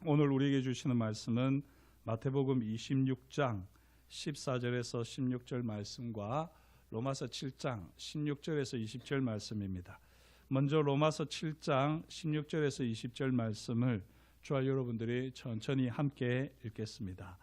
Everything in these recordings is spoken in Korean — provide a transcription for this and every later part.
오늘 우리에게 주시는 말씀은 마태복음 26장 14절에서 16절 말씀과 로마서 7장 16절에서 20절 말씀입니다. 먼저 로마서 7장 16절에서 20절 말씀을 저와 여러분들이 천천히 함께 읽겠습니다.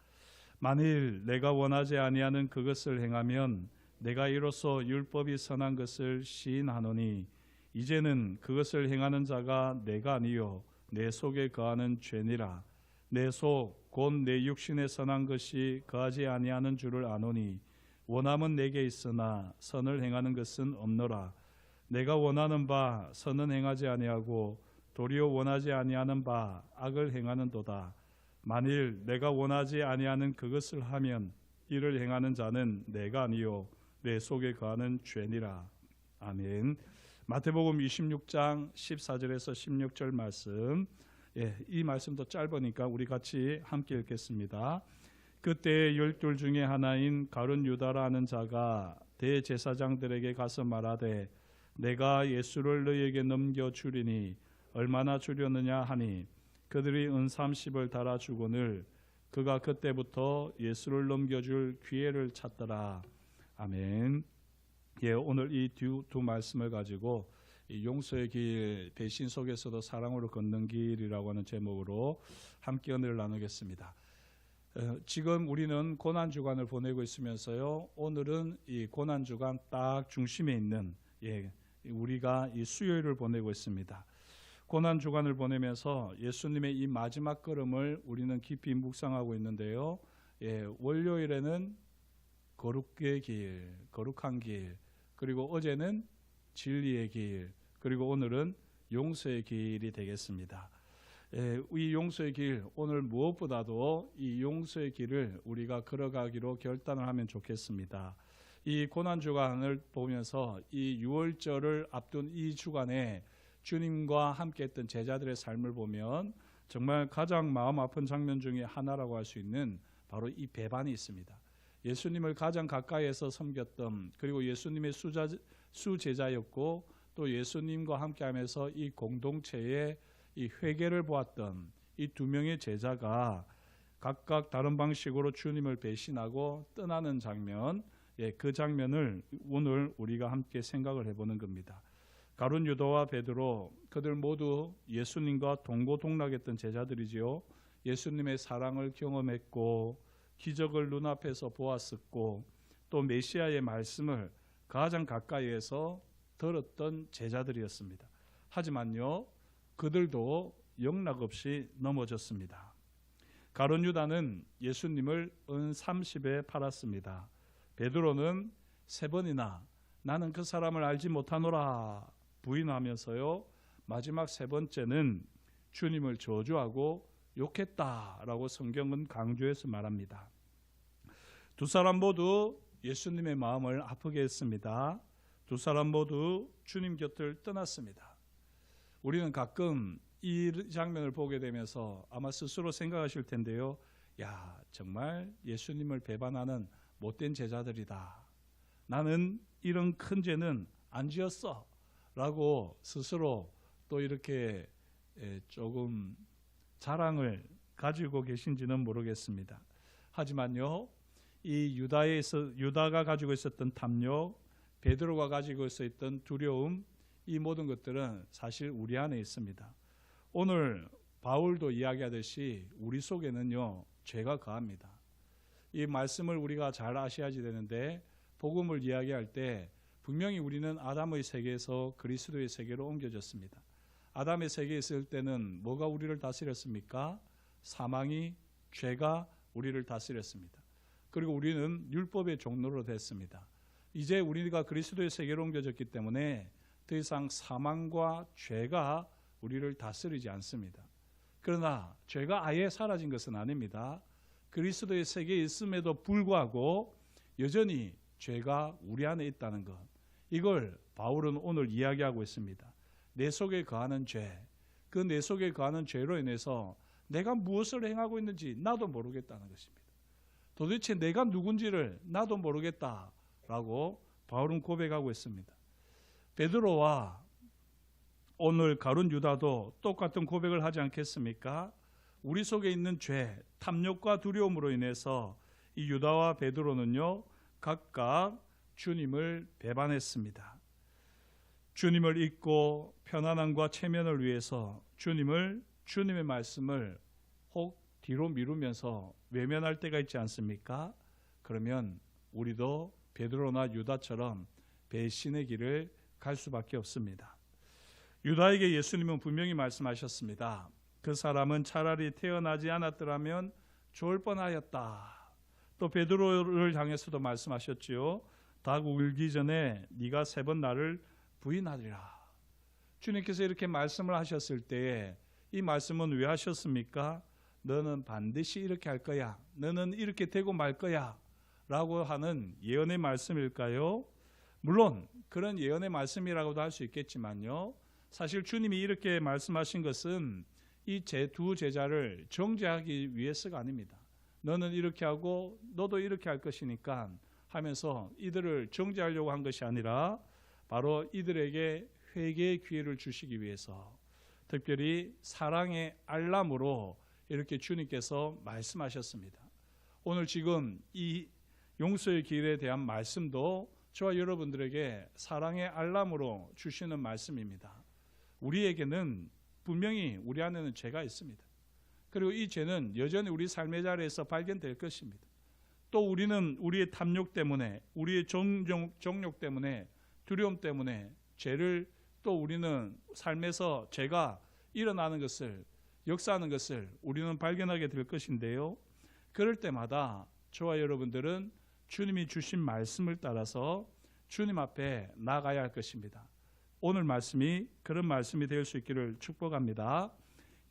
만일 내가 원하지 아니하는 그것을 행하면 내가 이로써 율법이 선한 것을 시인하노니 이제는 그것을 행하는 자가 내가 아니요 내 속에 거하는 죄니라. 내 속 곧 내 육신에 선한 것이 거하지 아니하는 줄을 아노니 원함은 내게 있으나 선을 행하는 것은 없노라. 내가 원하는 바 선은 행하지 아니하고 도리어 원하지 아니하는 바 악을 행하는도다. 만일 내가 원하지 아니하는 그것을 하면 이를 행하는 자는 내가 아니요 내 속에 거하는 죄니라. 아멘. 마태복음 26장 14절에서 16절 말씀, 이 말씀도 짧으니까 우리 같이 함께 읽겠습니다. 그때 12 중에 하나인 가룟 유다라 하는 자가 대제사장들에게 가서 말하되 내가 예수를 너희에게 넘겨주리니 얼마나 주려느냐 하니 그들이 은 30을 달아 주거늘 그가 그때부터 예수를 넘겨줄 기회를 찾더라. 아멘. 오늘 이 두 말씀을 가지고 용서의 길, 배신 속에서도 사랑으로 걷는 길이라고 하는 제목으로 함께 은혜를 나누겠습니다. 지금 우리는 고난주간을 보내고 있으면서요, 오늘은 이 고난주간 딱 중심에 있는 우리가 이 수요일을 보내고 있습니다. 고난주간을 보내면서 예수님의 이 마지막 걸음을 우리는 깊이 묵상하고 있는데요, 월요일에는 거룩의 길, 거룩한 길, 그리고 어제는 진리의 길, 그리고 오늘은 용서의 길이 되겠습니다. 이 용서의 길, 오늘 무엇보다도 이 용서의 길을 우리가 걸어가기로 결단을 하면 좋겠습니다. 이 고난주간을 보면서 이 6월절을 앞둔 이 주간에 주님과 함께했던 제자들의 삶을 보면 정말 가장 마음 아픈 장면 중에 하나라고 할 수 있는 바로 이 배반이 있습니다. 예수님을 가장 가까이에서 섬겼던, 그리고 예수님의 수제자였고 또 예수님과 함께하면서 이 공동체의 이 회개를 보았던 이 두 명의 제자가 각각 다른 방식으로 주님을 배신하고 떠나는 장면, 그 장면을 오늘 우리가 함께 생각을 해보는 겁니다. 가룟 유다와 베드로, 그들 모두 예수님과 동고동락했던 제자들이지요. 예수님의 사랑을 경험했고 기적을 눈앞에서 보았었고 또 메시아의 말씀을 가장 가까이에서 들었던 제자들이었습니다. 하지만요, 그들도 영락없이 넘어졌습니다. 가룟 유다는 예수님을 은 30에 팔았습니다. 베드로는 3번이나 나는 그 사람을 알지 못하노라 부인하면서요, 마지막 3번째는 주님을 저주하고 욕했다라고 성경은 강조해서 말합니다. 두 사람 모두 예수님의 마음을 아프게 했습니다. 두 사람 모두 주님 곁을 떠났습니다. 우리는 가끔 이 장면을 보게 되면서 아마 스스로 생각하실 텐데요. 야, 정말 예수님을 배반하는 못된 제자들이다. 나는 이런 큰 죄는 안 지었어. 라고 스스로 또 이렇게 조금 자랑을 가지고 계신지는 모르겠습니다. 하지만요, 이 유다가 가지고 있었던 탐욕, 베드로가 가지고 있었던 두려움, 이 모든 것들은 사실 우리 안에 있습니다. 오늘 바울도 이야기하듯이 우리 속에는요, 죄가 거합니다. 이 말씀을 우리가 잘 아셔야지 되는데, 복음을 이야기할 때 분명히 우리는 아담의 세계에서 그리스도의 세계로 옮겨졌습니다. 아담의 세계에 있을 때는 뭐가 우리를 다스렸습니까? 사망이, 죄가 우리를 다스렸습니다. 그리고 우리는 율법의 종로로 됐습니다. 이제 우리가 그리스도의 세계로 옮겨졌기 때문에 더 이상 사망과 죄가 우리를 다스리지 않습니다. 그러나 죄가 아예 사라진 것은 아닙니다. 그리스도의 세계에 있음에도 불구하고 여전히 죄가 우리 안에 있다는 것, 이걸 바울은 오늘 이야기하고 있습니다. 내 속에 거하는 죄, 그 내 속에 거하는 죄로 인해서 내가 무엇을 행하고 있는지 나도 모르겠다는 것입니다. 도대체 내가 누군지를 나도 모르겠다라고 바울은 고백하고 있습니다. 베드로와 오늘 가룟 유다도 똑같은 고백을 하지 않겠습니까? 우리 속에 있는 죄, 탐욕과 두려움으로 인해서 이 유다와 베드로는요 각각 주님을 배반했습니다. 주님을 잊고 편안함과 체면을 위해서 주님의 말씀을 혹 뒤로 미루면서 외면할 때가 있지 않습니까? 그러면 우리도 베드로나 유다처럼 배신의 길을 갈 수밖에 없습니다. 유다에게 예수님은 분명히 말씀하셨습니다. 그 사람은 차라리 태어나지 않았더라면 좋을 뻔하였다. 또 베드로를 향해서도 말씀하셨지요. 닭 울기 전에 네가 3번 나를 부인하리라. 주님께서 이렇게 말씀을 하셨을 때에 이 말씀은 왜 하셨습니까? 너는 반드시 이렇게 할 거야. 너는 이렇게 되고 말 거야. 라고 하는 예언의 말씀일까요? 물론 그런 예언의 말씀이라고도 할 수 있겠지만요. 사실 주님이 이렇게 말씀하신 것은 이 두 제자를 정죄하기 위해서가 아닙니다. 너는 이렇게 하고 너도 이렇게 할 것이니까 하면서 이들을 정죄하려고 한 것이 아니라 바로 이들에게 회개의 기회를 주시기 위해서 특별히 사랑의 알람으로 이렇게 주님께서 말씀하셨습니다. 오늘 지금 이 용서의 길에 대한 말씀도 저와 여러분들에게 사랑의 알람으로 주시는 말씀입니다. 우리에게는 분명히 우리 안에는 죄가 있습니다. 그리고 이 죄는 여전히 우리 삶의 자리에서 발견될 것입니다. 또 우리는 우리의 탐욕 때문에, 우리의 정욕 때문에, 두려움 때문에 죄를 또 우리는 삶에서 죄가 일어나는 것을, 역사하는 것을 우리는 발견하게 될 것인데요. 그럴 때마다 저와 여러분들은 주님이 주신 말씀을 따라서 주님 앞에 나가야 할 것입니다. 오늘 말씀이 그런 말씀이 될 수 있기를 축복합니다.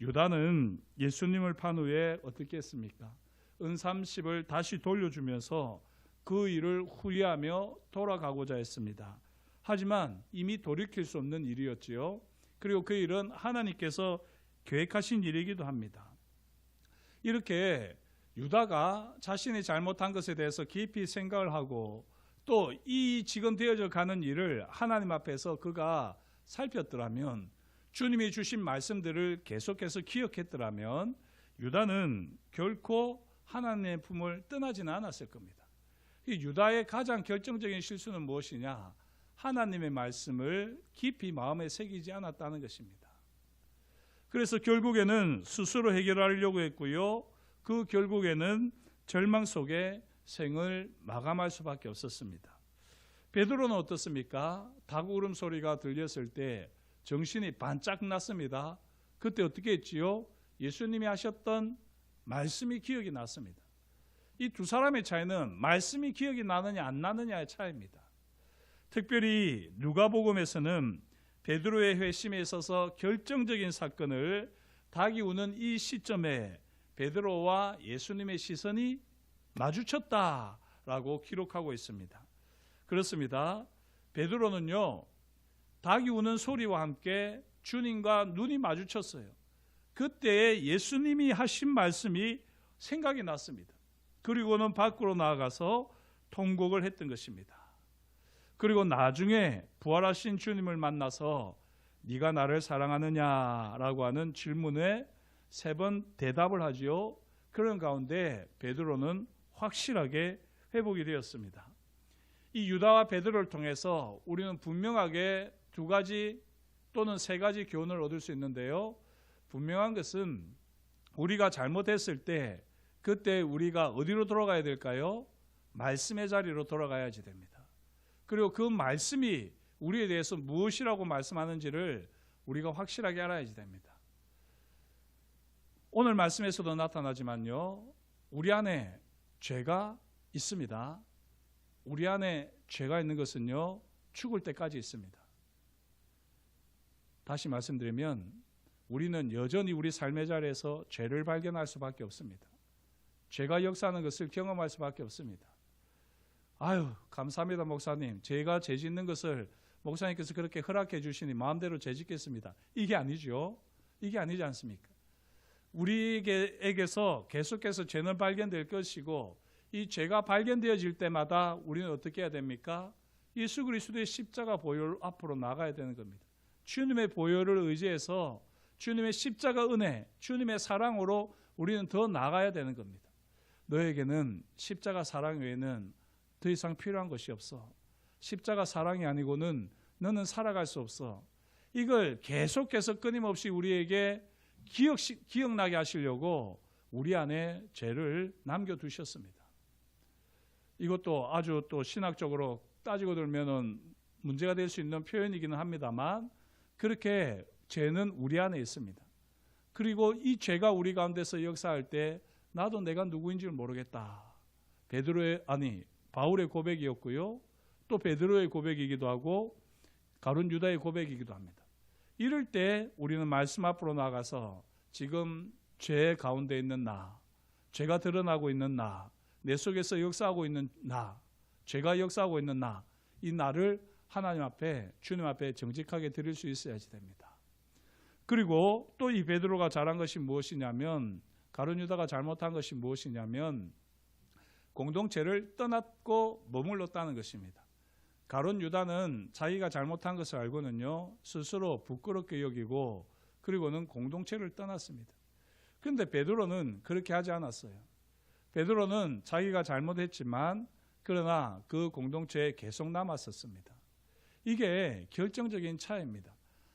유다는 예수님을 판 후에 어떻게 했습니까? 은 30을 다시 돌려주면서 그 일을 후회하며 돌아가고자 했습니다. 하지만 이미 돌이킬 수 없는 일이었지요. 그리고 그 일은 하나님께서 계획하신 일이기도 합니다. 이렇게 유다가 자신이 잘못한 것에 대해서 깊이 생각을 하고 또 이 지금 되어져 가는 일을 하나님 앞에서 그가 살폈더라면, 주님이 주신 말씀들을 계속해서 기억했더라면 유다는 결코 하나님의 품을 떠나지는 않았을 겁니다. 이 유다의 가장 결정적인 실수는 무엇이냐? 하나님의 말씀을 깊이 마음에 새기지 않았다는 것입니다. 그래서 결국에는 스스로 해결하려고 했고요. 그 결국에는 절망 속에 생을 마감할 수밖에 없었습니다. 베드로는 어떻습니까? 닭 울음소리가 들렸을 때 정신이 반짝 났습니다. 그때 어떻게 했지요? 예수님이 하셨던 말씀이 기억이 났습니다. 이 두 사람의 차이는 말씀이 기억이 나느냐 안 나느냐의 차이입니다. 특별히 누가복음에서는 베드로의 회심에 있어서 결정적인 사건을 닭이 우는 이 시점에 베드로와 예수님의 시선이 마주쳤다라고 기록하고 있습니다. 그렇습니다. 베드로는요, 닭이 우는 소리와 함께 주님과 눈이 마주쳤어요. 그때 예수님이 하신 말씀이 생각이 났습니다. 그리고는 밖으로 나아가서 통곡을 했던 것입니다. 그리고 나중에 부활하신 주님을 만나서 네가 나를 사랑하느냐라고 하는 질문에 3번 대답을 하지요. 그런 가운데 베드로는 확실하게 회복이 되었습니다. 이 유다와 베드로를 통해서 우리는 분명하게 2가지 또는 3가지 교훈을 얻을 수 있는데요. 분명한 것은 우리가 잘못했을 때 그때 우리가 어디로 돌아가야 될까요? 말씀의 자리로 돌아가야지 됩니다. 그리고 그 말씀이 우리에 대해서 무엇이라고 말씀하는지를 우리가 확실하게 알아야지 됩니다. 오늘 말씀에서도 나타나지만요, 우리 안에 죄가 있습니다. 우리 안에 죄가 있는 것은요, 죽을 때까지 있습니다. 다시 말씀드리면 우리는 여전히 우리 삶의 자리에서 죄를 발견할 수밖에 없습니다. 죄가 역사하는 것을 경험할 수밖에 없습니다. 아유, 감사합니다 목사님. 제가 죄 짓는 것을 목사님께서 그렇게 허락해 주시니 마음대로 죄 짓겠습니다. 이게 아니죠. 이게 아니지 않습니까? 우리에게서 계속해서 죄는 발견될 것이고, 이 죄가 발견되어질 때마다 우리는 어떻게 해야 됩니까? 예수 그리스도의 십자가 보혈 앞으로 나가야 되는 겁니다. 주님의 보혈을 의지해서 주님의 십자가 은혜, 주님의 사랑으로 우리는 더 나아가야 되는 겁니다. 너에게는 십자가 사랑 외에는 더 이상 필요한 것이 없어. 십자가 사랑이 아니고는 너는 살아갈 수 없어. 이걸 계속해서 끊임없이 우리에게 기억나게 하시려고 우리 안에 죄를 남겨두셨습니다. 이것도 아주 또 신학적으로 따지고 들면은 문제가 될 수 있는 표현이기는 합니다만, 그렇게 죄는 우리 안에 있습니다. 그리고 이 죄가 우리 가운데서 역사할 때 나도 내가 누구인지를 모르겠다. 바울의 고백이었고요. 또 베드로의 고백이기도 하고 가룟 유다의 고백이기도 합니다. 이럴 때 우리는 말씀 앞으로 나가서 지금 죄 가운데 있는 나, 죄가 드러나고 있는 나, 내 속에서 역사하고 있는 나, 죄가 역사하고 있는 나, 이 나를 하나님 앞에, 주님 앞에 정직하게 드릴 수 있어야지 됩니다. 그리고 또 이 베드로가 잘한 것이 무엇이냐면, 가룟 유다가 잘못한 것이 무엇이냐면 공동체를 떠났고 머물렀다는 것입니다. 가룟 유다는 자기가 잘못한 것을 알고는요, 스스로 부끄럽게 여기고 그리고는 공동체를 떠났습니다. 그런데 베드로는 그렇게 하지 않았어요. 베드로는 자기가 잘못했지만 그러나 그 공동체에 계속 남았었습니다. 이게 결정적인 차이입니다.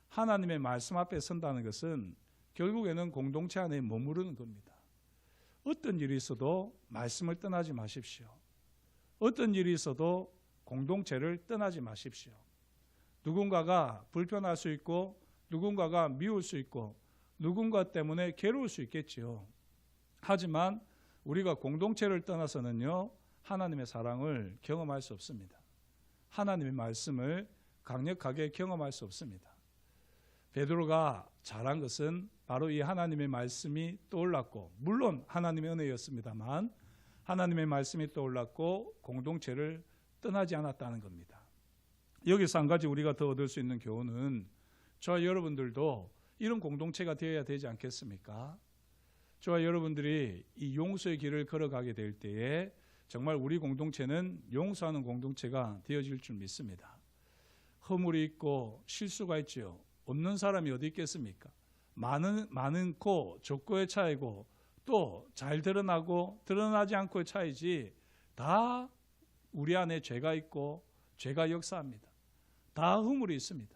하나님의 말씀 앞에 선다는 것은 결국에는 공동체 안에 머무르는 겁니다. 어떤 일이 있어도 말씀을 떠나지 마십시오. 어떤 일이 있어도 공동체를 떠나지 마십시오. 누군가가 불편할 수 있고 누군가가 미울 수 있고 누군가 때문에 괴로울 수 있겠지요. 하지만 우리가 공동체를 떠나서는요, 하나님의 사랑을 경험할 수 없습니다. 하나님의 말씀을 강력하게 경험할 수 없습니다. 베드로가 잘한 것은 바로 이 하나님의 말씀이 떠올랐고, 물론 하나님의 은혜였습니다만 하나님의 말씀이 떠올랐고 공동체를 떠나지 않았다는 겁니다. 여기서 한 가지 우리가 더 얻을 수 있는 교훈은, 저와 여러분들도 이런 공동체가 되어야 되지 않겠습니까? 저와 여러분들이 이 용서의 길을 걸어가게 될 때에 정말 우리 공동체는 용서하는 공동체가 되어질 줄 믿습니다. 허물이 있고 실수가 있지요. 없는 사람이 어디 있겠습니까? 많고 적고의 차이고 또 잘 드러나고 드러나지 않고의 차이지, 다 우리 안에 죄가 있고 죄가 역사합니다. 다 허물이 있습니다.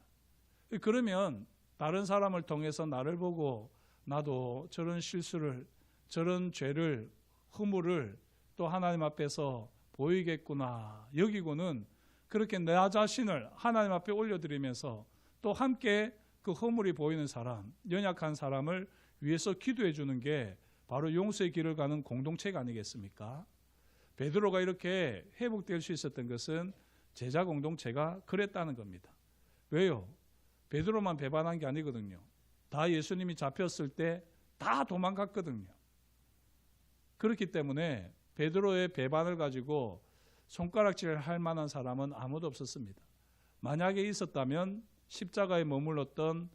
그러면 다른 사람을 통해서 나를 보고 나도 저런 실수를, 저런 죄를, 허물을 또 하나님 앞에서 보이겠구나 여기고는 그렇게 내 자신을 하나님 앞에 올려드리면서 또 함께 그 허물이 보이는 사람, 연약한 사람을 위해서 기도해 주는 게 바로 용서의 길을 가는 공동체가 아니겠습니까? 베드로가 이렇게 회복될 수 있었던 것은 제자 공동체가 그랬다는 겁니다. 왜요? 베드로만 배반한 게 아니거든요. 다 예수님이 잡혔을 때 다 도망갔거든요. 그렇기 때문에 베드로의 배반을 가지고 손가락질을 할 만한 사람은 아무도 없었습니다. 만약에 있었다면 십자가에 머물렀던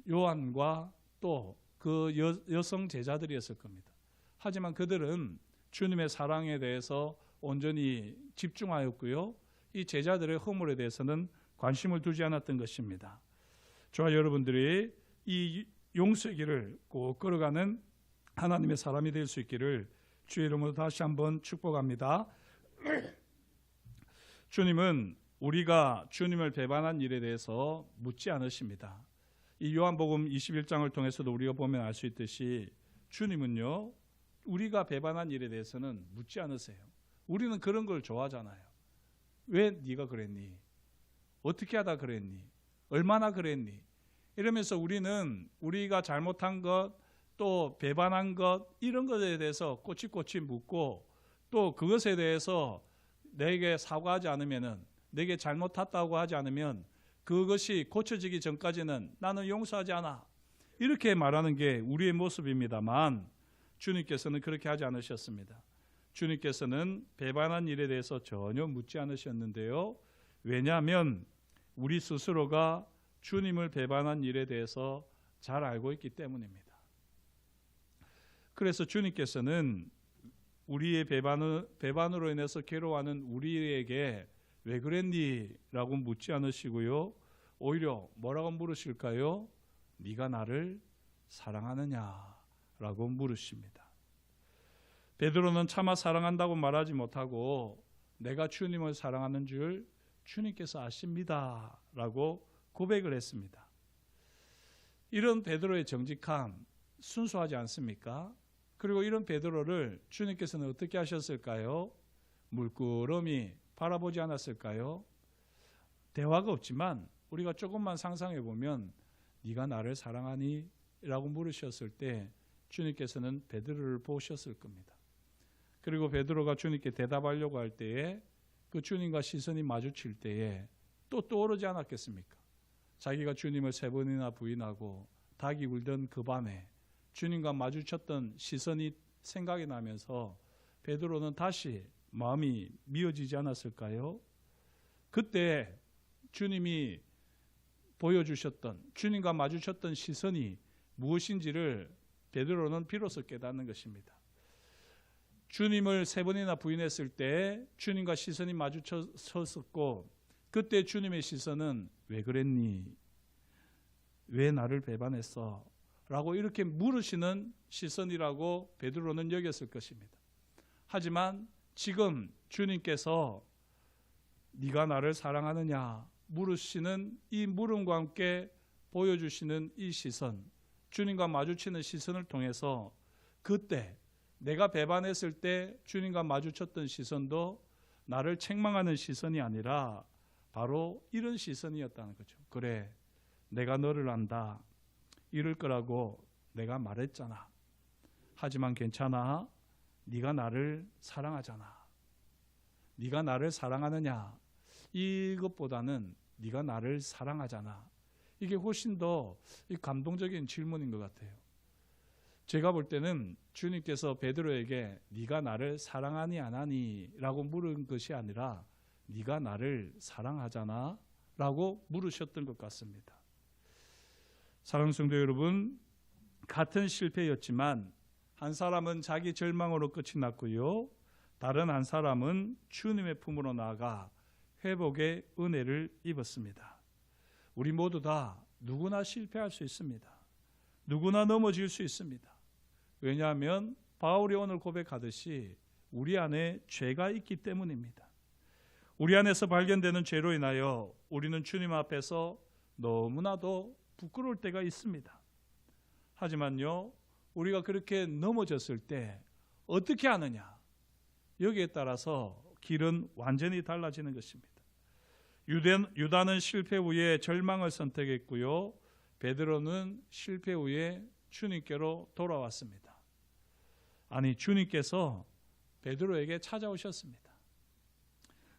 요한과 또 그 여성 제자들이었을 겁니다. 하지만 그들은 주님의 사랑에 대해서 온전히 집중하였고요, 이 제자들의 허물에 대해서는 관심을 두지 않았던 것입니다. 저와 여러분들이 이 용서의 길을 꼭 걸어가는 하나님의 사람이 될 수 있기를 주의 이름으로 다시 한번 축복합니다. 주님은 우리가 주님을 배반한 일에 대해서 묻지 않으십니다. 이 요한복음 21장을 통해서도 우리가 보면 알 수 있듯이 주님은요, 우리가 배반한 일에 대해서는 묻지 않으세요. 우리는 그런 걸 좋아하잖아요. 왜 네가 그랬니? 어떻게 하다 그랬니? 얼마나 그랬니? 이러면서 우리는 우리가 잘못한 것, 또 배반한 것, 이런 것에 대해서 꼬치꼬치 묻고, 또 그것에 대해서 내게 사과하지 않으면은, 내게 잘못했다고 하지 않으면 그것이 고쳐지기 전까지는 나는 용서하지 않아, 이렇게 말하는 게 우리의 모습입니다만, 주님께서는 그렇게 하지 않으셨습니다. 주님께서는 배반한 일에 대해서 전혀 묻지 않으셨는데요, 왜냐하면 우리 스스로가 주님을 배반한 일에 대해서 잘 알고 있기 때문입니다. 그래서 주님께서는 우리의 배반으로 인해서 괴로워하는 우리에게 왜 그랬니? 라고 묻지 않으시고요, 오히려 뭐라고 물으실까요? 네가 나를 사랑하느냐라고 물으십니다. 베드로는 차마 사랑한다고 말하지 못하고 내가 주님을 사랑하는 줄 주님께서 아십니다 라고 고백을 했습니다. 이런 베드로의 정직함 순수하지 않습니까? 그리고 이런 베드로를 주님께서는 어떻게 하셨을까요? 물끄러미 바라보지 않았을까요? 대화가 없지만 우리가 조금만 상상해 보면 네가 나를 사랑하니? 라고 물으셨을 때 주님께서는 베드로를 보셨을 겁니다. 그리고 베드로가 주님께 대답하려고 할 때에 그 주님과 시선이 마주칠 때에 또 떠오르지 않았겠습니까? 자기가 주님을 3번이나 부인하고 닭이 울던 그 밤에 주님과 마주쳤던 시선이 생각이 나면서 베드로는 다시 마음이 미어지지 않았을까요? 그때 주님이 보여주셨던, 주님과 마주쳤던 시선이 무엇인지를 베드로는 비로소 깨닫는 것입니다. 주님을 3번이나 부인했을 때 주님과 시선이 마주쳤었고 그때 주님의 시선은 왜 그랬니? 왜 나를 배반했어? 라고 이렇게 물으시는 시선이라고 베드로는 여겼을 것입니다. 하지만 지금 주님께서 네가 나를 사랑하느냐 물으시는 이 물음과 함께 보여주시는 이 시선, 주님과 마주치는 시선을 통해서 그때 내가 배반했을 때 주님과 마주쳤던 시선도 나를 책망하는 시선이 아니라 바로 이런 시선이었다는 거죠. 그래, 내가 너를 안다. 이럴 거라고 내가 말했잖아. 하지만 괜찮아. 네가 나를 사랑하잖아. 네가 나를 사랑하느냐? 이것보다는 네가 나를 사랑하잖아. 이게 훨씬 더 감동적인 질문인 것 같아요. 제가 볼 때는 주님께서 베드로에게 네가 나를 사랑하니 안 하니? 라고 물은 것이 아니라 네가 나를 사랑하잖아? 라고 물으셨던 것 같습니다. 사랑하는 성도 여러분, 같은 실패였지만 한 사람은 자기 절망으로 끝이 났고요. 다른 한 사람은 주님의 품으로 나아가 회복의 은혜를 입었습니다. 우리 모두 다 누구나 실패할 수 있습니다. 누구나 넘어질 수 있습니다. 왜냐하면 바울이 오늘 고백하듯이 우리 안에 죄가 있기 때문입니다. 우리 안에서 발견되는 죄로 인하여 우리는 주님 앞에서 너무나도 부끄러울 때가 있습니다. 하지만요, 우리가 그렇게 넘어졌을 때 어떻게 하느냐? 여기에 따라서 길은 완전히 달라지는 것입니다. 유다는 실패 후에 절망을 선택했고요. 베드로는 실패 후에 주님께로 돌아왔습니다. 아니, 주님께서 베드로에게 찾아오셨습니다.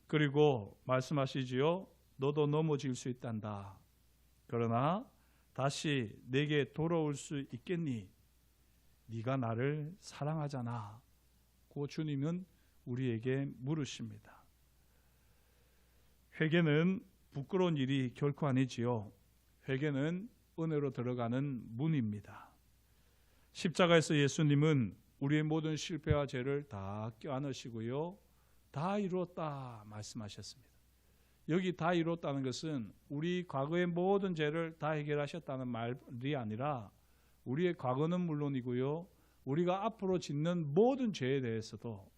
그리고 말씀하시지요. 너도 넘어질 수 있단다. 그러나 다시 내게 돌아올 수 있겠니? 네가 나를 사랑하잖아. 그 주님은 우리에게 물으십니다. 회개는 부끄러운 일이 결코 아니지요. 회개는 은혜로 들어가는 문입니다. 십자가에서 예수님은 우리의 모든 실패와 죄를 다 껴안으시고요. 다 이루었다 말씀하셨습니다. 여기 다 이루었다는 것은 우리 과거의 모든 죄를 다 해결하셨다는 말이 아니라 우리의 과거는 물론이고요. 우리가 앞으로 짓는 모든 죄에 대해서도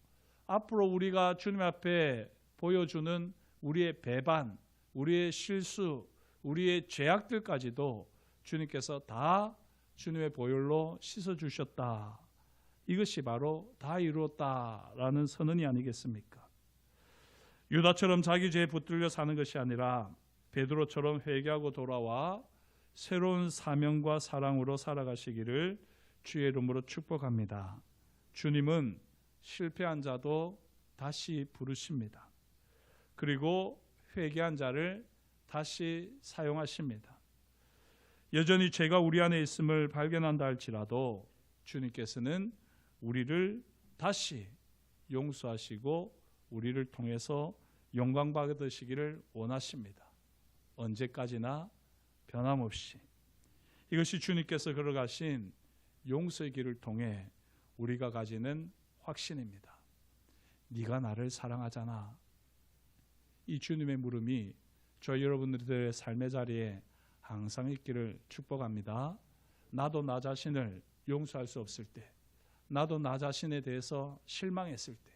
앞으로 우리가 주님 앞에 보여주는 우리의 배반, 우리의 실수, 우리의 죄악들까지도 주님께서 다 주님의 보혈로 씻어주셨다. 이것이 바로 다 이루었다라는 선언이 아니겠습니까? 유다처럼 자기 죄에 붙들려 사는 것이 아니라 베드로처럼 회개하고 돌아와 새로운 사명과 사랑으로 살아가시기를 주의 이름으로 축복합니다. 주님은 실패한 자도 다시 부르십니다. 그리고 회개한 자를 다시 사용하십니다. 여전히 죄가 우리 안에 있음을 발견한다 할지라도 주님께서는 우리를 다시 용서하시고 우리를 통해서 영광 받으시기를 원하십니다. 언제까지나 변함없이. 이것이 주님께서 걸어가신 용서의 길을 통해 우리가 가지는 확신입니다. 네가 나를 사랑하잖아. 이 주님의 물음이 저희 여러분들의 삶의 자리에 항상 있기를 축복합니다. 나도 나 자신을 용서할 수 없을 때, 나도 나 자신에 대해서 실망했을 때,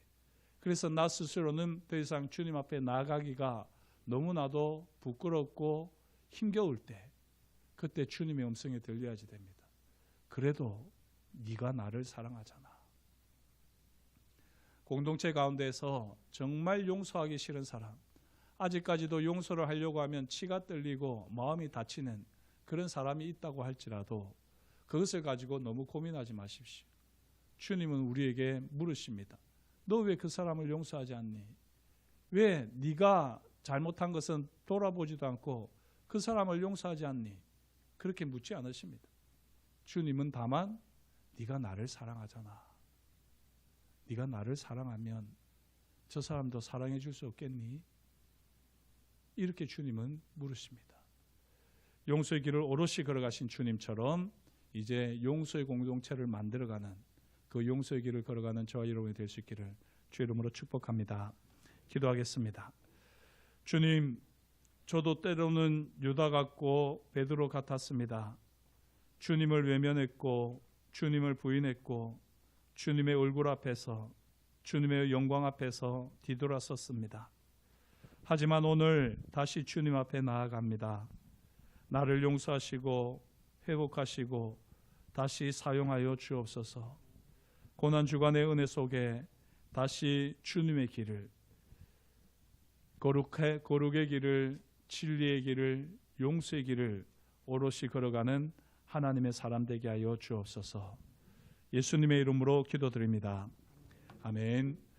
그래서 나 스스로는 더 이상 주님 앞에 나아가기가 너무나도 부끄럽고 힘겨울 때, 그때 주님의 음성이 들려야지 됩니다. 그래도 네가 나를 사랑하잖아. 공동체 가운데서 정말 용서하기 싫은 사람, 아직까지도 용서를 하려고 하면 치가 떨리고 마음이 다치는 그런 사람이 있다고 할지라도 그것을 가지고 너무 고민하지 마십시오. 주님은 우리에게 물으십니다. 너 왜 그 사람을 용서하지 않니? 왜 네가 잘못한 것은 돌아보지도 않고 그 사람을 용서하지 않니? 그렇게 묻지 않으십니다. 주님은 다만 네가 나를 사랑하잖아. 네가 나를 사랑하면 저 사람도 사랑해 줄 수 없겠니? 이렇게 주님은 물으십니다. 용서의 길을 오롯이 걸어가신 주님처럼 이제 용서의 공동체를 만들어가는, 그 용서의 길을 걸어가는 저와 여러분이 될 수 있기를 주의 이름으로 축복합니다. 기도하겠습니다. 주님, 저도 때로는 유다 같고 베드로 같았습니다. 주님을 외면했고 주님을 부인했고 주님의 얼굴 앞에서, 주님의 영광 앞에서 뒤돌아섰습니다. 하지만 오늘 다시 주님 앞에 나아갑니다. 나를 용서하시고 회복하시고 다시 사용하여 주옵소서. 고난주간의 은혜 속에 다시 주님의 길을, 거룩의 길을, 진리의 길을, 용서의 길을 오롯이 걸어가는 하나님의 사람 되게 하여 주옵소서. 예수님의 이름으로 기도드립니다. 아멘.